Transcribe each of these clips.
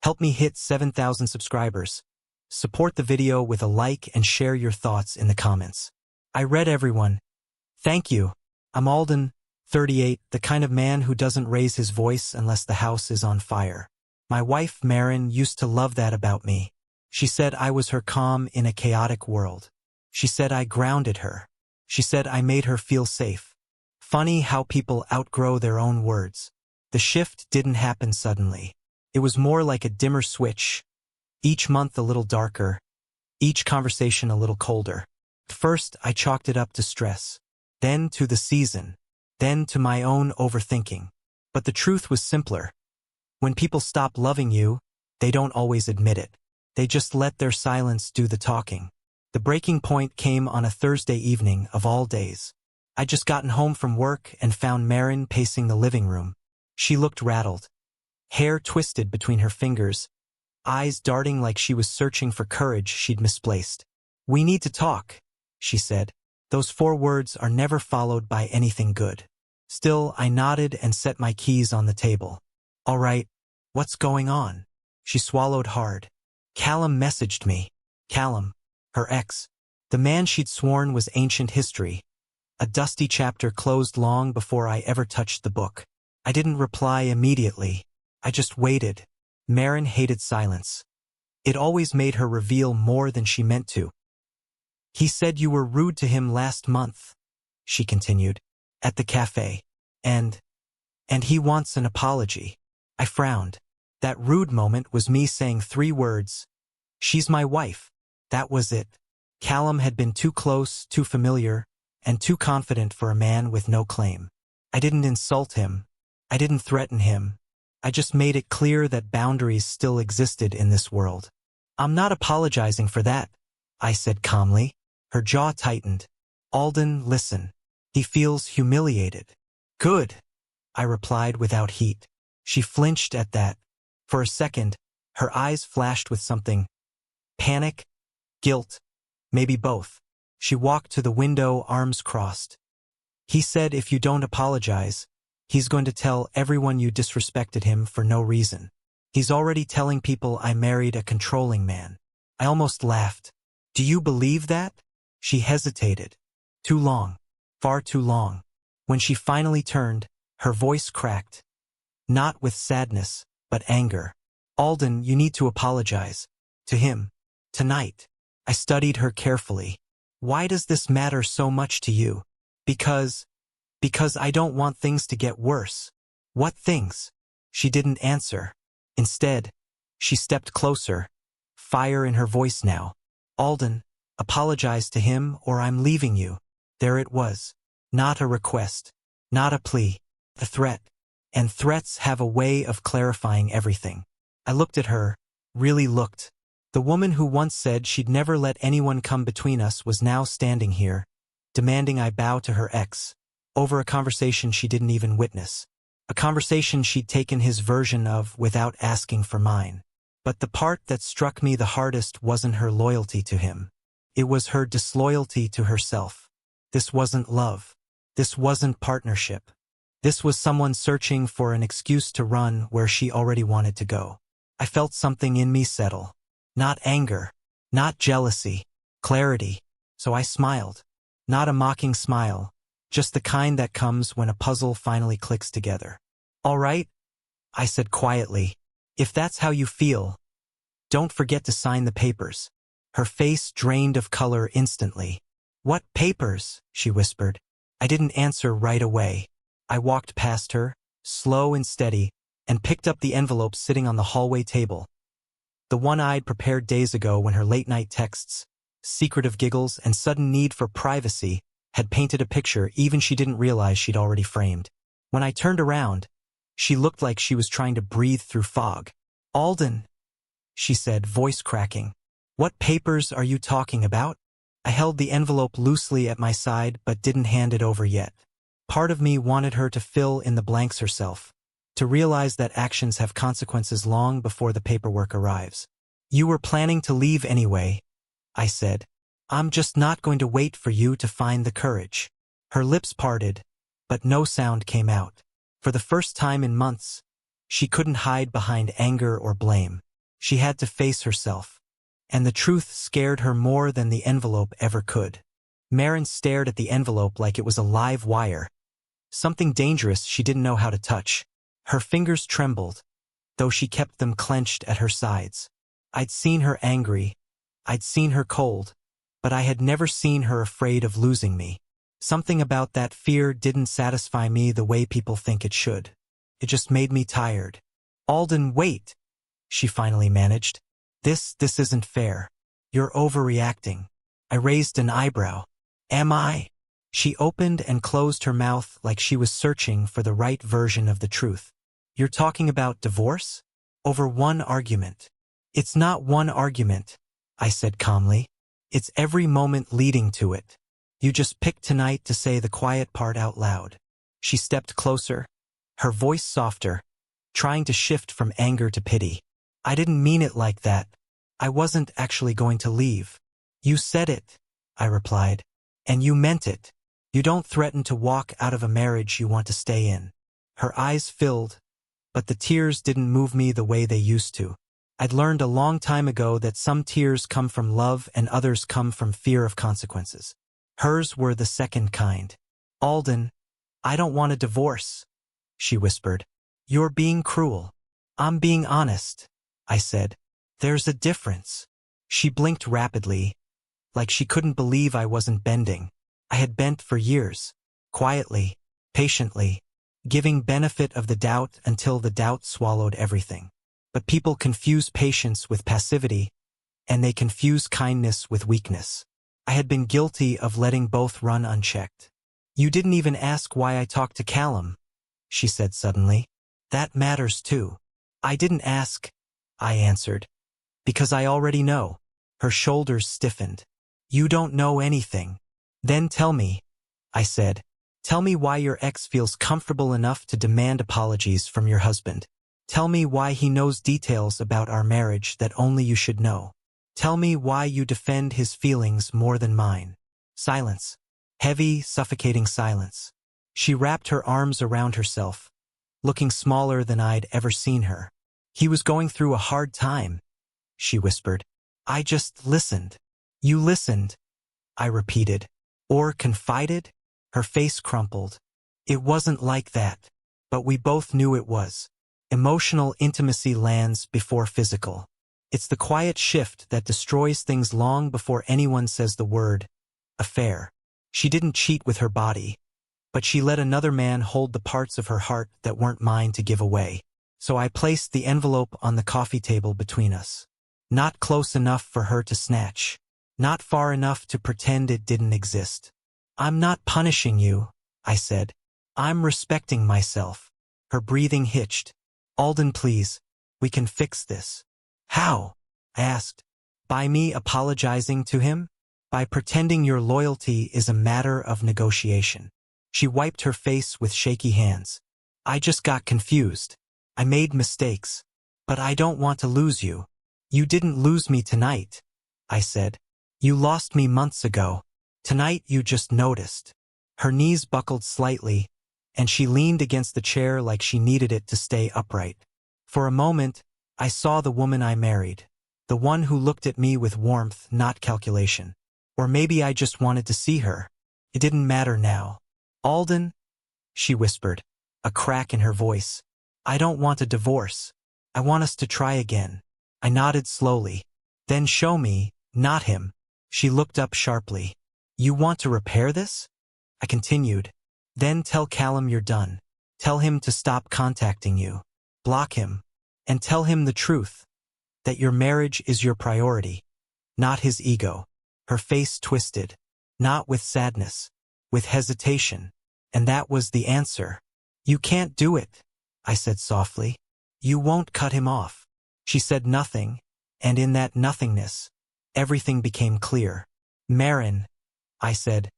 Help me hit 7,000 subscribers. Support the video with a like and share your thoughts in the comments. I read everyone. Thank you. I'm Alden, 38, the kind of man who doesn't raise his voice unless the house is on fire. My wife, Marin, used to love that about me. She said I was her calm in a chaotic world. She said I grounded her. She said I made her feel safe. Funny how people outgrow their own words. The shift didn't happen suddenly. It was more like a dimmer switch. Each month a little darker. Each conversation a little colder. First, I chalked it up to stress. Then to the season. Then to my own overthinking. But the truth was simpler. When people stop loving you, they don't always admit it. They just let their silence do the talking. The breaking point came on a Thursday evening of all days. I'd just gotten home from work and found Marin pacing the living room. She looked rattled. Hair twisted between her fingers, eyes darting like she was searching for courage she'd misplaced. "We need to talk," she said. Those 4 words are never followed by anything good. Still, I nodded and set my keys on the table. "All right, what's going on?" She swallowed hard. "Callum messaged me." Callum, her ex. The man she'd sworn was ancient history. A dusty chapter closed long before I ever touched the book. I didn't reply immediately. I just waited. Marin hated silence. It always made her reveal more than she meant to. "He said you were rude to him last month," she continued, "at the cafe. And he wants an apology." I frowned. That rude moment was me saying 3 words. "She's my wife." That was it. Callum had been too close, too familiar, and too confident for a man with no claim. I didn't insult him. I didn't threaten him. I just made it clear that boundaries still existed in this world. "I'm not apologizing for that," I said calmly. Her jaw tightened. "Alden, listen. He feels humiliated." "Good," I replied without heat. She flinched at that. For a second, her eyes flashed with something. Panic? Guilt? Maybe both. She walked to the window, arms crossed. "He said if you don't apologize, he's going to tell everyone you disrespected him for no reason. He's already telling people I married a controlling man." I almost laughed. "Do you believe that?" She hesitated. Too long. Far too long. When she finally turned, her voice cracked. Not with sadness, but anger. "Alden, you need to apologize. To him. Tonight." I studied her carefully. "Why does this matter so much to you?" Because I don't want things to get worse." "What things?" She didn't answer. Instead, she stepped closer, fire in her voice now. "Alden, apologize to him or I'm leaving you." There it was. Not a request. Not a plea. A threat. And threats have a way of clarifying everything. I looked at her, really looked. The woman who once said she'd never let anyone come between us was now standing here, demanding I bow to her ex, over a conversation she didn't even witness. A conversation she'd taken his version of without asking for mine. But the part that struck me the hardest wasn't her loyalty to him. It was her disloyalty to herself. This wasn't love. This wasn't partnership. This was someone searching for an excuse to run where she already wanted to go. I felt something in me settle. Not anger. Not jealousy. Clarity. So I smiled. Not a mocking smile. Just the kind that comes when a puzzle finally clicks together. "All right," I said quietly. "If that's how you feel, don't forget to sign the papers." Her face drained of color instantly. "What papers?" she whispered. I didn't answer right away. I walked past her, slow and steady, and picked up the envelope sitting on the hallway table. The one I'd prepared days ago when her late-night texts, secretive giggles, and sudden need for privacy had painted a picture even she didn't realize she'd already framed. When I turned around, she looked like she was trying to breathe through fog. "Alden," she said, voice cracking. "What papers are you talking about?" I held the envelope loosely at my side but didn't hand it over yet. Part of me wanted her to fill in the blanks herself, to realize that actions have consequences long before the paperwork arrives. "You were planning to leave anyway," I said. "I'm just not going to wait for you to find the courage." Her lips parted, but no sound came out. For the first time in months, she couldn't hide behind anger or blame. She had to face herself. And the truth scared her more than the envelope ever could. Marin stared at the envelope like it was a live wire. Something dangerous she didn't know how to touch. Her fingers trembled, though she kept them clenched at her sides. I'd seen her angry. I'd seen her cold. But I had never seen her afraid of losing me. Something about that fear didn't satisfy me the way people think it should. It just made me tired. "Alden, wait," she finally managed. This isn't fair. You're overreacting." I raised an eyebrow. "Am I?" She opened and closed her mouth like she was searching for the right version of the truth. "You're talking about divorce? Over one argument." "It's not one argument," I said calmly. "It's every moment leading to it. You just picked tonight to say the quiet part out loud." She stepped closer, her voice softer, trying to shift from anger to pity. "I didn't mean it like that. I wasn't actually going to leave." "You said it," I replied. "And you meant it. You don't threaten to walk out of a marriage you want to stay in." Her eyes filled, but the tears didn't move me the way they used to. I'd learned a long time ago that some tears come from love and others come from fear of consequences. Hers were the second kind. "Alden, I don't want a divorce," she whispered. "You're being cruel." "I'm being honest," I said. "There's a difference." She blinked rapidly, like she couldn't believe I wasn't bending. I had bent for years, quietly, patiently, giving benefit of the doubt until the doubt swallowed everything. But people confuse patience with passivity, and they confuse kindness with weakness. I had been guilty of letting both run unchecked. "You didn't even ask why I talked to Callum," she said suddenly. "That matters too." "I didn't ask," I answered. "Because I already know." Her shoulders stiffened. "You don't know anything." "Then tell me," I said. "Tell me why your ex feels comfortable enough to demand apologies from your husband. Tell me why he knows details about our marriage that only you should know. Tell me why you defend his feelings more than mine." Silence. Heavy, suffocating silence. She wrapped her arms around herself, looking smaller than I'd ever seen her. "He was going through a hard time," she whispered. "I just listened." "You listened," I repeated. "Or confided?" Her face crumpled. "It wasn't like that. But we both knew it was. Emotional intimacy lands before physical. It's the quiet shift that destroys things long before anyone says the word affair." She didn't cheat with her body, but she let another man hold the parts of her heart that weren't mine to give away. So I placed the envelope on the coffee table between us. Not close enough for her to snatch. Not far enough to pretend it didn't exist. "I'm not punishing you," I said. "I'm respecting myself." Her breathing hitched. "Alden, please. We can fix this." "How?" I asked. "By me apologizing to him? By pretending your loyalty is a matter of negotiation." She wiped her face with shaky hands. "I just got confused. I made mistakes. But I don't want to lose you." "You didn't lose me tonight," I said. "You lost me months ago. Tonight you just noticed." Her knees buckled slightly, and she leaned against the chair like she needed it to stay upright. For a moment, I saw the woman I married. The one who looked at me with warmth, not calculation. Or maybe I just wanted to see her. It didn't matter now. "Alden," she whispered, a crack in her voice. "I don't want a divorce. I want us to try again." I nodded slowly. "Then show me, not him." She looked up sharply. "You want to repair this?" I continued. "Then tell Callum you're done. Tell him to stop contacting you. Block him. And tell him the truth. That your marriage is your priority, not his ego." Her face twisted. Not with sadness. With hesitation. And that was the answer. "You can't do it," I said softly. "You won't cut him off." She said nothing, and in that nothingness, everything became clear. "Marin," I said,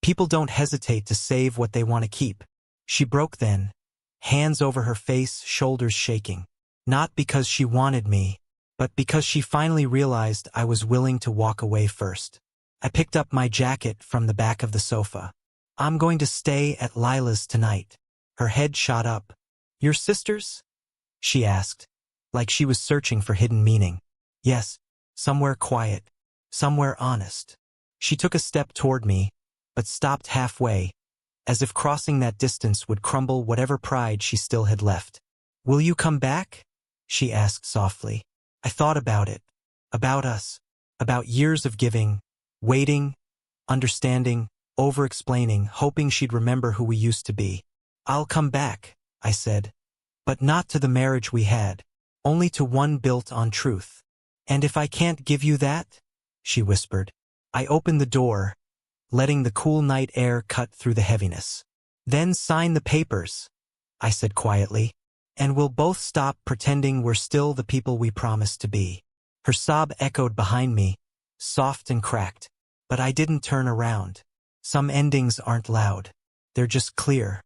"people don't hesitate to save what they want to keep." She broke then, hands over her face, shoulders shaking. Not because she wanted me, but because she finally realized I was willing to walk away first. I picked up my jacket from the back of the sofa. "I'm going to stay at Lila's tonight." Her head shot up. "Your sister's?" she asked, like she was searching for hidden meaning. Yes, somewhere quiet, somewhere honest. She took a step toward me, but stopped halfway, as if crossing that distance would crumble whatever pride she still had left. "Will you come back?" she asked softly. I thought about it, about us, about years of giving, waiting, understanding, over-explaining, hoping she'd remember who we used to be. "I'll come back," I said, "but not to the marriage we had, only to one built on truth." "And if I can't give you that?" she whispered. I opened the door, letting the cool night air cut through the heaviness. "Then sign the papers," I said quietly, "and we'll both stop pretending we're still the people we promised to be." Her sob echoed behind me, soft and cracked, but I didn't turn around. Some endings aren't loud. They're just clear.